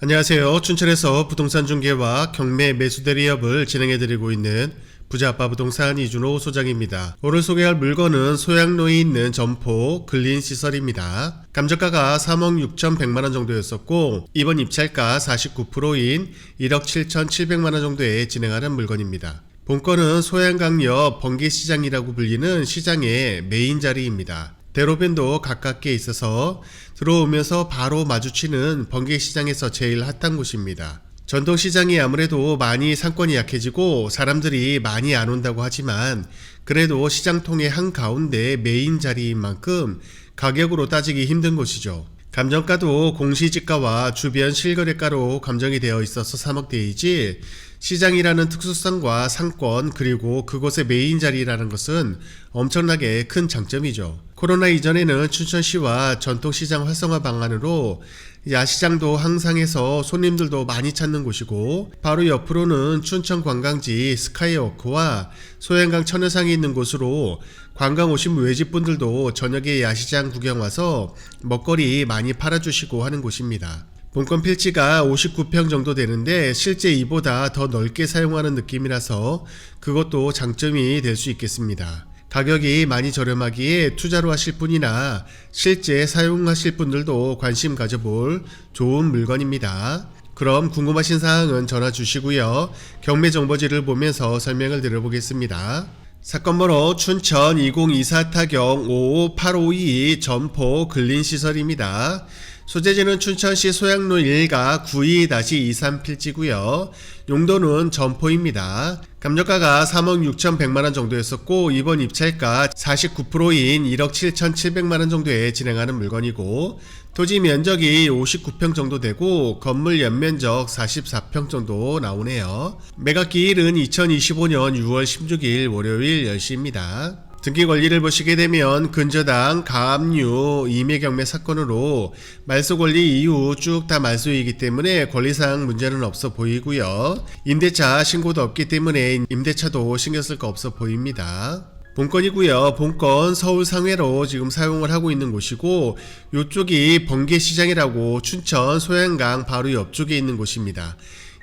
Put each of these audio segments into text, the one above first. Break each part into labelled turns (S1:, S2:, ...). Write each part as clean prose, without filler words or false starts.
S1: 안녕하세요. 춘천에서 부동산 중개와 경매 매수 대리업을 진행해드리고 있는 부자아빠 부동산 이준호 소장입니다. 오늘 소개할 물건은 소양로에 있는 점포 근린시설입니다. 감정가가 3억 6,100만원 정도였었고 이번 입찰가 49%인 1억 7,700만원 정도에 진행하는 물건입니다. 본건은 소양강역 번개시장이라고 불리는 시장의 메인 자리입니다. 대로변도 가깝게 있어서 들어오면서 바로 마주치는 번개시장에서 제일 핫한 곳입니다. 전통시장이 아무래도 많이 상권이 약해지고 사람들이 많이 안 온다고 하지만 그래도 시장통의 한가운데 메인 자리인 만큼 가격으로 따지기 힘든 곳이죠. 감정가도 공시지가와 주변 실거래가로 감정이 되어 있어서 3억대이지 시장이라는 특수성과 상권 그리고 그곳의 메인 자리라는 것은 엄청나게 큰 장점이죠. 코로나 이전에는 춘천시와 전통시장 활성화 방안으로 야시장도 항상해서 손님들도 많이 찾는 곳이고 바로 옆으로는 춘천관광지 스카이워크와 소양강 천여상이 있는 곳으로 관광 오신 외집분들도 저녁에 야시장 구경 와서 먹거리 많이 팔아주시고 하는 곳입니다. 본건 필지가 59평 정도 되는데 실제 이보다 더 넓게 사용하는 느낌이라서 그것도 장점이 될 수 있겠습니다. 가격이 많이 저렴하기에 투자로 하실 분이나 실제 사용하실 분들도 관심 가져볼 좋은 물건입니다. 그럼 궁금하신 사항은 전화 주시고요. 경매 정보지를 보면서 설명을 드려보겠습니다. 사건번호 춘천 2024타경 55852 점포 근린시설입니다. 소재지는 춘천시 소양로 1가 92-23 필지고요. 용도는 점포입니다. 감정가가 3억 6,100만원 정도였었고 이번 입찰가 49%인 1억 7,700만원 정도에 진행하는 물건이고 토지 면적이 59평 정도 되고 건물 연면적 44평 정도 나오네요. 매각기일은 2025년 6월 16일 월요일 10시입니다. 등기 권리를 보시게 되면 근저당, 가압류, 임의경매 사건으로 말소 권리 이후 쭉 다 말소이기 때문에 권리상 문제는 없어 보이고요. 임대차 신고도 없기 때문에 임대차도 신경 쓸 거 없어 보입니다. 본건이고요. 본건 서울 상회로 지금 사용을 하고 있는 곳이고 이쪽이 번개시장이라고 춘천 소양강 바로 옆쪽에 있는 곳입니다.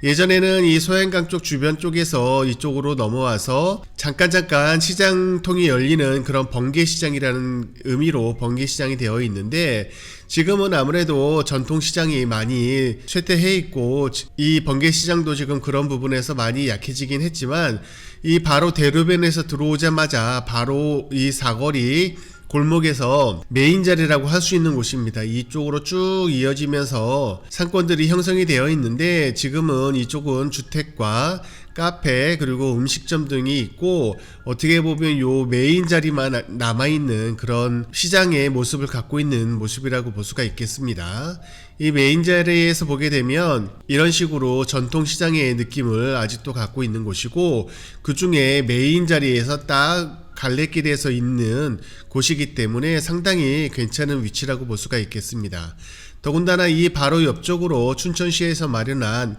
S1: 예전에는 이 소양강 쪽 주변 쪽에서 이쪽으로 넘어와서 잠깐 시장통이 열리는 그런 번개시장이라는 의미로 번개시장이 되어 있는데 지금은 아무래도 전통시장이 많이 쇠퇴해 있고 이 번개시장도 지금 그런 부분에서 많이 약해지긴 했지만 이 바로 대로변에서 들어오자마자 바로 이 사거리 골목에서 메인 자리라고 할 수 있는 곳입니다. 이쪽으로 쭉 이어지면서 상권들이 형성이 되어 있는데 지금은 이쪽은 주택과 카페 그리고 음식점 등이 있고 어떻게 보면 요 메인 자리만 남아있는 그런 시장의 모습을 갖고 있는 모습이라고 볼 수가 있겠습니다. 이 메인 자리에서 보게 되면 이런 식으로 전통시장의 느낌을 아직도 갖고 있는 곳이고 그 중에 메인 자리에서 딱 갈래길에서 있는 곳이기 때문에 상당히 괜찮은 위치라고 볼 수가 있겠습니다. 더군다나 이 바로 옆쪽으로 춘천시에서 마련한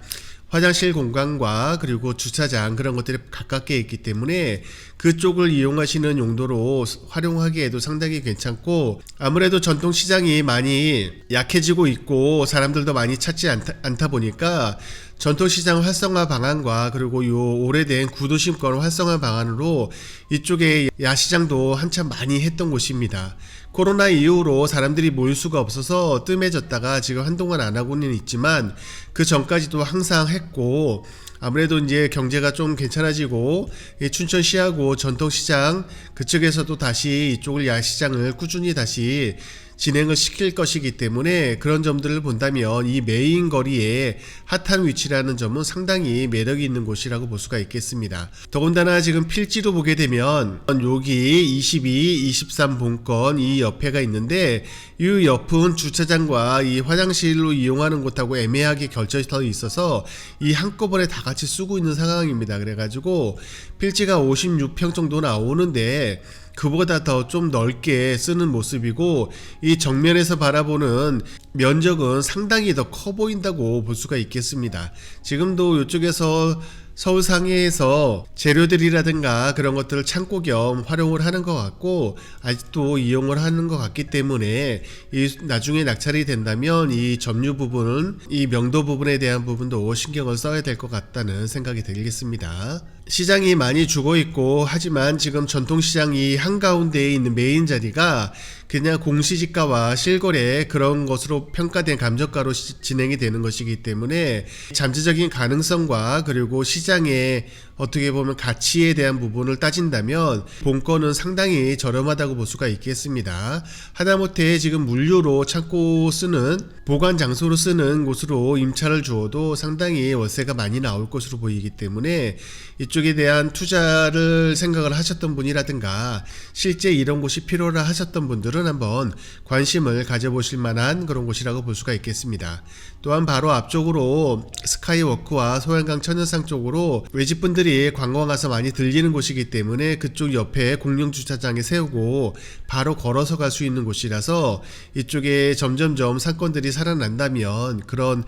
S1: 화장실 공간과 그리고 주차장 그런 것들이 가깝게 있기 때문에 그쪽을 이용하시는 용도로 활용하기에도 상당히 괜찮고 아무래도 전통시장이 많이 약해지고 있고 사람들도 많이 찾지 않다 보니까 전통시장 활성화 방안과 그리고 요 오래된 구도심권 활성화 방안으로 이쪽에 야시장도 한참 많이 했던 곳입니다. 코로나 이후로 사람들이 모일 수가 없어서 뜸해졌다가 지금 한동안 안 하고는 있지만 그 전까지도 항상 했고 아무래도 이제 경제가 좀 괜찮아지고 춘천시하고 전통시장 그쪽에서도 다시 이쪽을 야시장을 꾸준히 다시 진행을 시킬 것이기 때문에 그런 점들을 본다면 이 메인 거리에 핫한 위치라는 점은 상당히 매력이 있는 곳이라고 볼 수가 있겠습니다. 더군다나 지금 필지로 보게 되면 여기 22, 23 본건 이 옆에가 있는데 이 옆은 주차장과 이 화장실로 이용하는 곳하고 애매하게 결정이 있어서 이 한꺼번에 다 같이 쓰고 있는 상황입니다. 그래가지고 필지가 56평 정도 나오는데 그보다 더 좀 넓게 쓰는 모습이고 이 정면에서 바라보는 면적은 상당히 더 커 보인다고 볼 수가 있겠습니다. 지금도 이쪽에서 서울 상해에서 재료들이라든가 그런 것들을 창고 겸 활용을 하는 것 같고 아직도 이용을 하는 것 같기 때문에 이 나중에 낙찰이 된다면 이 점유 부분은 이 명도 부분에 대한 부분도 신경을 써야 될 것 같다는 생각이 들겠습니다. 시장이 많이 죽어 있고 하지만 지금 전통시장이 한가운데에 있는 메인 자리가 그냥 공시지가와 실거래 그런 것으로 평가된 감정가로 진행이 되는 것이기 때문에 잠재적인 가능성과 그리고 시장의 어떻게 보면 가치에 대한 부분을 따진다면 본건은 상당히 저렴하다고 볼 수가 있겠습니다. 하다못해 지금 물류로 창고 쓰는 보관 장소로 쓰는 곳으로 임차를 주어도 상당히 월세가 많이 나올 것으로 보이기 때문에 이쪽에 대한 투자를 생각을 하셨던 분이라든가 실제 이런 곳이 필요라 하셨던 분들은 한번 관심을 가져보실 만한 그런 곳이라고 볼 수가 있겠습니다. 또한 바로 앞쪽으로 스카이워크와 소양강 천연상 쪽으로 외집분들이 관광 와서 많이 들리는 곳이기 때문에 그쪽 옆에 공영 주차장에 세우고 바로 걸어서 갈 수 있는 곳이라서 이쪽에 점점점 상권들이 살아난다면 그런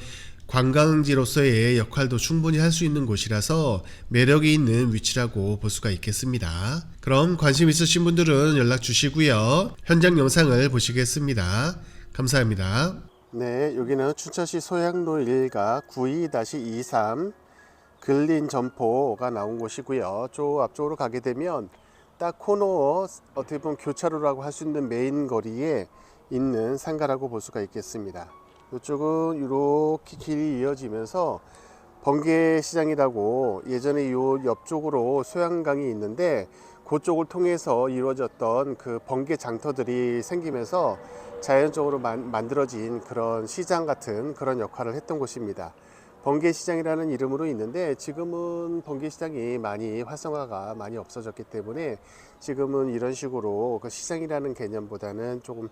S1: 관광지로서의 역할도 충분히 할 수 있는 곳이라서 매력이 있는 위치라고 볼 수가 있겠습니다. 그럼 관심 있으신 분들은 연락 주시고요. 현장 영상을 보시겠습니다. 감사합니다. 네, 여기는 춘천시 소양로 1가 92-23 근린 점포가 나온 곳이고요. 저 앞쪽으로 가게 되면 딱 코너 어떻게 보면 교차로라고 할 수 있는 메인 거리에 있는 상가라고 볼 수가 있겠습니다. 이쪽은 이렇게 길이 이어지면서 번개시장이라고 예전에 요 옆쪽으로 소양강이 있는데 그쪽을 통해서 이루어졌던 그 번개 장터들이 생기면서 자연적으로 만들어진 그런 시장 같은 그런 역할을 했던 곳입니다. 번개시장이라는 이름으로 있는데 지금은 번개시장이 많이 활성화가 많이 없어졌기 때문에 지금은 이런 식으로 그 시장이라는 개념보다는 조금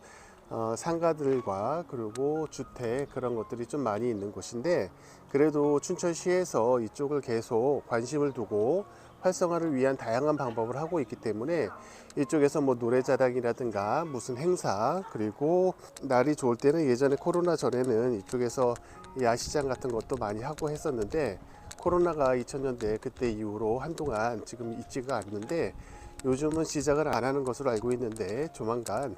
S1: 상가들과 그리고 주택 그런 것들이 좀 많이 있는 곳인데 그래도 춘천시에서 이쪽을 계속 관심을 두고 활성화를 위한 다양한 방법을 하고 있기 때문에 이쪽에서 뭐 노래자랑이라든가 무슨 행사 그리고 날이 좋을 때는 예전에 코로나 전에는 이쪽에서 야시장 같은 것도 많이 하고 했었는데 코로나가 2000년대 그때 이후로 한동안 지금 있지가 않는데 요즘은 시작을 안 하는 것으로 알고 있는데 조만간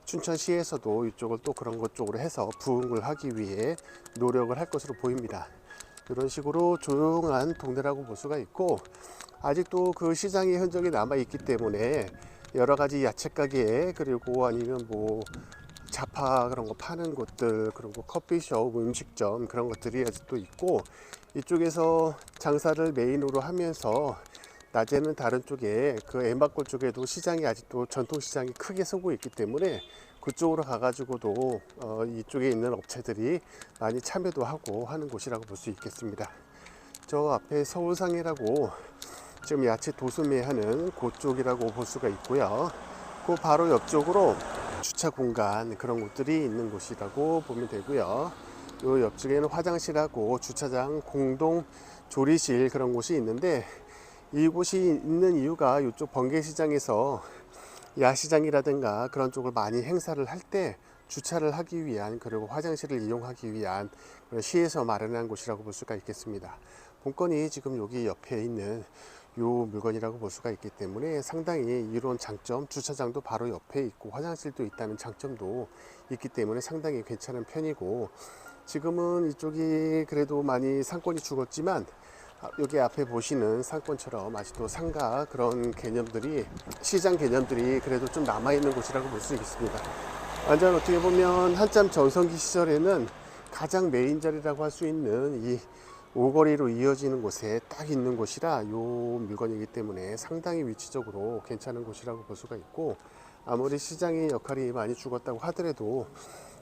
S1: 춘천시에서도 이쪽을 또 그런 것 쪽으로 해서 부흥을 하기 위해 노력을 할 것으로 보입니다. 이런 식으로 조용한 동네라고 볼 수가 있고 아직도 그 시장의 흔적이 남아 있기 때문에 여러 가지 야채 가게 그리고 아니면 뭐 자파 그런 거 파는 곳들 그리고 커피숍 음식점 그런 것들이 아직도 있고 이쪽에서 장사를 메인으로 하면서 낮에는 다른 쪽에 그 엠바골 쪽에도 시장이 아직도 전통시장이 크게 서고 있기 때문에 그쪽으로 가가지고도 이쪽에 있는 업체들이 많이 참여도 하고 하는 곳이라고 볼 수 있겠습니다. 저 앞에 서울상해라고 지금 야채 도소매하는 그쪽이라고 볼 수가 있고요. 그 바로 옆쪽으로 주차 공간 그런 곳들이 있는 곳이라고 보면 되고요. 요 옆쪽에는 화장실하고 주차장 공동 조리실 그런 곳이 있는데 이곳이 있는 이유가 이쪽 번개시장에서 야시장이라든가 그런 쪽을 많이 행사를 할 때 주차를 하기 위한 그리고 화장실을 이용하기 위한 시에서 마련한 곳이라고 볼 수가 있겠습니다. 본건이 지금 여기 옆에 있는 요 물건이라고 볼 수가 있기 때문에 상당히 이런 장점 주차장도 바로 옆에 있고 화장실도 있다는 장점도 있기 때문에 상당히 괜찮은 편이고 지금은 이쪽이 그래도 많이 상권이 죽었지만 여기 앞에 보시는 상권처럼 아직도 상가 그런 개념들이 시장 개념들이 그래도 좀 남아있는 곳이라고 볼 수 있습니다. 완전 어떻게 보면 한참 전성기 시절에는 가장 메인 자리라고 할 수 있는 이 오거리로 이어지는 곳에 딱 있는 곳이라 이 물건이기 때문에 상당히 위치적으로 괜찮은 곳이라고 볼 수가 있고 아무리 시장의 역할이 많이 죽었다고 하더라도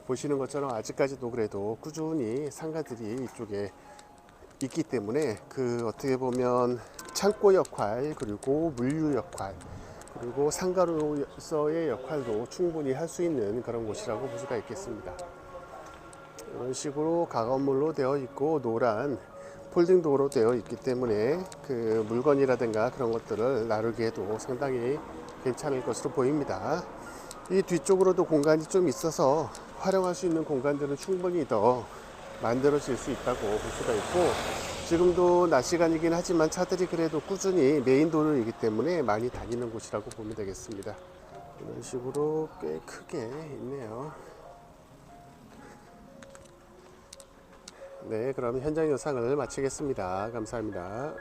S1: 보시는 것처럼 아직까지도 그래도 꾸준히 상가들이 이쪽에 있기 때문에 그 어떻게 보면 창고 역할 그리고 물류 역할 그리고 상가로서의 역할도 충분히 할 수 있는 그런 곳이라고 볼 수가 있겠습니다. 이런 식으로 가건물로 되어 있고 노란 폴딩 도어로 되어 있기 때문에 그 물건이라든가 그런 것들을 나르기에도 상당히 괜찮을 것으로 보입니다. 이 뒤쪽으로도 공간이 좀 있어서 활용할 수 있는 공간들은 충분히 더 만들어질 수 있다고 볼 수가 있고 지금도 낮 시간이긴 하지만 차들이 그래도 꾸준히 메인 도로이기 때문에 많이 다니는 곳이라고 보면 되겠습니다. 이런 식으로 꽤 크게 있네요. 네, 그럼 현장 영상을 마치겠습니다. 감사합니다.